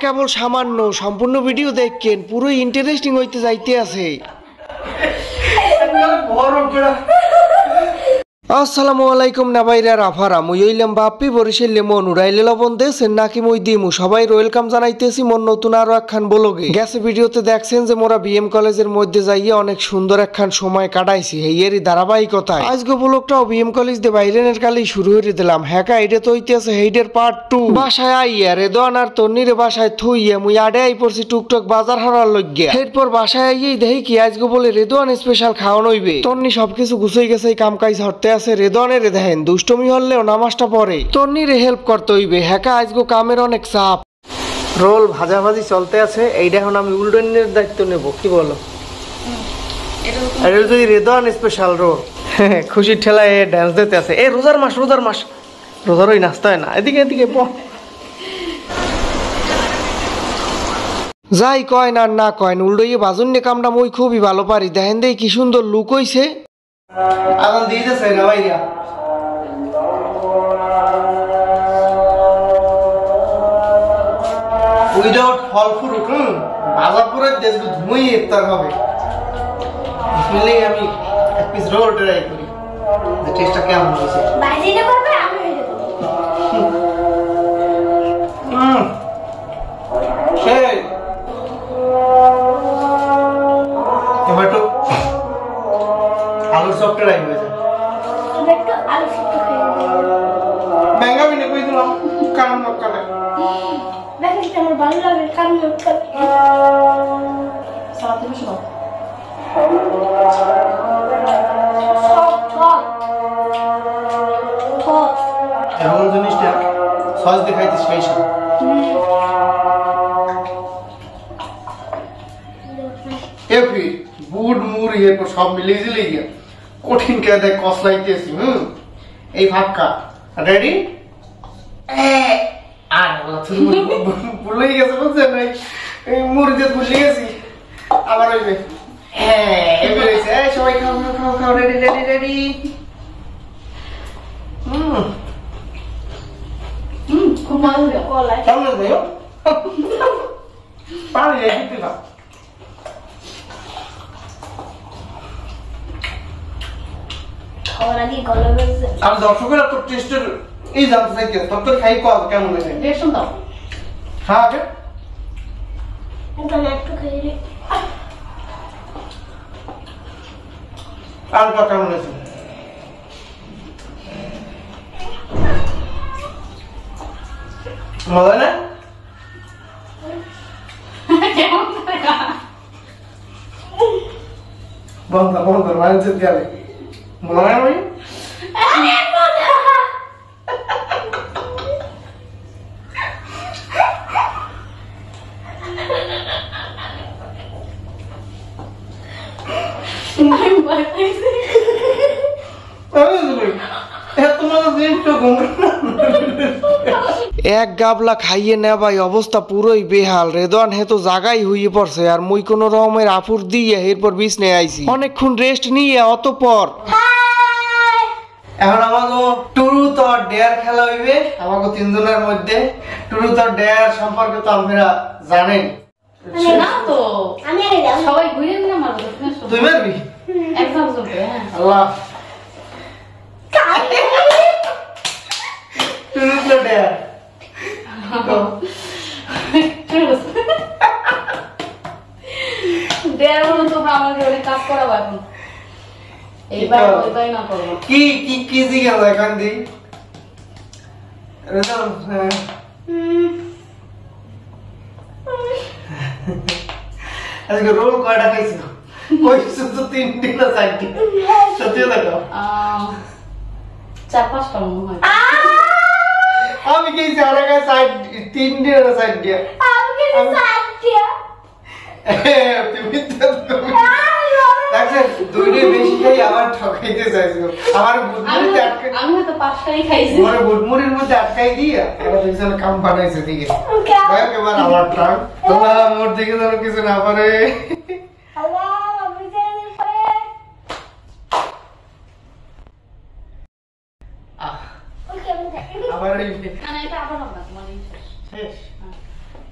কেবল সামান্য সম্পূর্ণ ভিডিও দেখেন পুরো ইন্টারেস্টিং হইতে যাইতে আছে। আসসালামু আলাইকুম নাবাইরা রাফারা মুই হইলাম বাপ্পি বরিশাল লেমন উড়াইলে লবণ দেশেন নাকি মই দিমু সবাই ওয়েলকাম জানাইতেছি মোর নতুন আরো একখান ব্লগে। গেছে ভিডিওতে দেখছেন যে মোরা বিএম কলেজের মধ্যে যাইয়া অনেক সুন্দর একখান সময় কাটাইছি হেয়েরই ধারাবাহিকতায় আজকে ব্লগটাও বিএম কলেজ দিয়ে বাইরেনের কালেই শুরু হয়ে দিলাম। হ্যাঁ এটা তো হইতেছে হেইডের পার্ট 2। বাসায় আইয়া রেদওয়ান আর তন্নিরে বাসায় থুইয়া মুই আডে আই পড়ছি টুকটক বাজার হারার লইগিয়া। এরপর বাসায় আইয়াই দেখি কি আজকে বলে রেদওয়ান স্পেশাল খাওয়ানো হইবে। তন্নি সবকিছু গুছাই গেছে কাম কাজ হরতে রেদওয়ানের দেখেন দুষ্টমি হলেও নামাজটা পড়ে তন্নিরে হেল্প করতে হইবে। হ্যাঁ আজকে কামের অনেক চাপ। রোল ভাজাভাজি চলতে আছে এইটা এখন আমি উল্টনের দায়িত্ব নেব কি বলো? এটা যদি রেদওয়ান স্পেশাল রোল খুশির ঠেলায় ড্যান্স দিতে আছে। এ রোজার মাস রোজার ওই নাস্তা হয় না এদিকে এদিকে যাই কয় না কয় উল্টোইয়ে বাজুন নে কামটা মই খুবই ভালো পারি। দেখেন দেই কি সুন্দর লুক হইছে। আদান দিয়ে যাচ্ছে না ভাইয়া উইদাউট ফল ফ্রুট বাজারপুরের দেশ ধুমই ইফতার হবে। মিলেই আমি এক পিস রোল ট্রাই করি টেস্টটা কেমন হয়েছে। এবার তো আলুর চপ ট্রাই হয়ে যায়। ম্যাঙ্গা বিনে কই দিলাম কারণ মক্কালে দেখেন আমার ভালো লাগে কারণ মক্কালে সালাদ দিবি সব এমন জিনিসটা সস দেখাইতে স্পেশাল। এফি বুট মুড়ি এরপর সব মিলে দিলে গিয়া কঠিন কে দেখ কসলাইতেছি। এই ভাবকা রেডি আর ভুলে গেছে বুঝছেন এই মুড়ি দিয়ে ভুলে গেছি আবার হইবে। হ্যাঁ সবাই খাও খাও খাও রেডি রেডি রেডি। খুব ভালো কেমন আছে পানি দিতে না আর দর্শকেরা তোর টেস্টের এই জানতে চাইতে তোর তোর খাই কেমন হয়েছে দেখুন দাও। হ্যাঁ আগে একটু খাই রে আর কেমন হয়েছে মজা না বন্ধ বন্ধ মানুষ গেলে মনে হয় এক গাবলা খাইয়ে নেবাই অবস্থা পুরোই বেহাল। রেদওয়ান হেতো জাগাই হইয়ে পড়ছে আর মুই কোন রকমের আফুর দিয়ে এরপর বিছনে আইছি অনেকক্ষণ রেস্ট নিয়ে অতঃপর এখন আমাকে ট্রুথ অর ডেয়ার খেলা হইবে। আমাকে তিনজনের মধ্যে ট্রুথ অর ডেয়ার সম্পর্কে তো আপনারা জানেন না তো আমি সবাই ঘুরে না মারবো তুই মারবি একদম জোরে। হ্যাঁ আল্লাহ ট্রুথ অর ডেয়ার ডেয়ার হলো তোমরা আমাকে অনেক কাজ করাবো এখন এইবার ওইটাই না করব কি কি কি জিজ্ঞাসা যায় কান দি রেজাল্ট আজকে রোল কয়টা খাইছি কইছো তো তিনটে না চারটে সত্যি দেখো 4-5টা মনে হয় আমি কি সারা গায় সাইড তিনটে না চারটে আমি কি চারটে তুমি তো দেখছেন দুইটা বেশি খাই আবার ঠকাইতে চাইছো আমার বুটমুড়িতে আটকে আমি তো 5টাই খাইছি আমার বুটমুড়ির মধ্যে আটকাই দিয়া এবার দেখছেন কাম বানাইছে দিকে ভাই এবার আমার টান তোমরা মোর দিকে যেন কিছু না পারে। আল্লাহ আমি জানি পারে ওকে আবার এই না এটা আবার না তোমার শেষ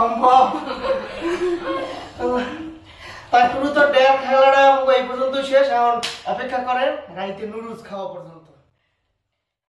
সম্ভব তারপরে তো ডেয়ার খেলাটা এই পর্যন্ত শেষ এখন অপেক্ষা করেন রাইতে নুডলস খাওয়া পর্যন্ত